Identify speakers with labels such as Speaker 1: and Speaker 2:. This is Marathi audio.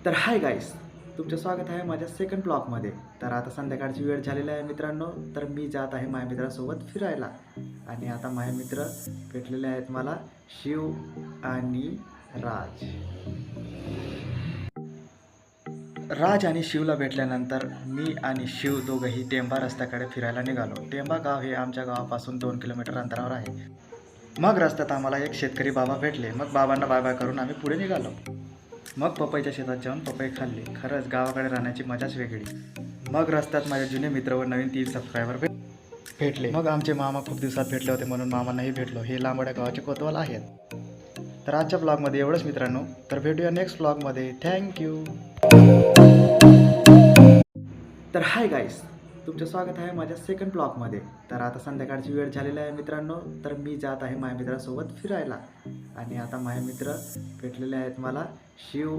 Speaker 1: तर हाय गाईस, तुमचं स्वागत आहे माझ्या सेकंड ब्लॉगमध्ये. तर आता संध्याकाळची वेळ झालेली आहे मित्रांनो. तर मी जात आहे माझ्या मित्रासोबत फिरायला. आणि आता माझे मित्र भेटलेले आहेत मला, शिव आणि राज. राज आणि शिवला भेटल्यानंतर मी आणि शिव दोघंही टेंबा रस्त्याकडे फिरायला निघालो. टेंबा गाव हे आमच्या गावापासून 2 किलोमीटर अंतरावर आहे. मग रस्त्यात आम्हाला एक शेतकरी बाबा भेटले. मग बाबांना बाय बाय करून आम्ही पुढे निघालो. मग पपईच्या शेतात जाऊन पपई खाल्ली. खरंच गावाकडे राहण्याची मजाच वेगळी. मग रस्त्यात माझे जुने मित्र व नवीन 3 सबस्क्रायबर भेटले. मग आमचे मामा खूप दिवसात भेटले होते म्हणून मामांनाही भेटलो. हे लांबड्या गावाचे कोतवाल आहेत. तर आजच्या ब्लॉगमध्ये एवढंच मित्रांनो. तर भेटूया नेक्स्ट ब्लॉगमध्ये. थँक्यू. तर हाय गाईस, तुमचं स्वागत आहे माझ्या सेकंड ब्लॉगमध्ये. तर आता संध्याकाळची वेळ झालेली आहे मित्रांनो. तर मी जात आहे माझ्या मित्रासोबत फिरायला. आणि आता माझे मित्र भेटलेले आहेत मला, शिव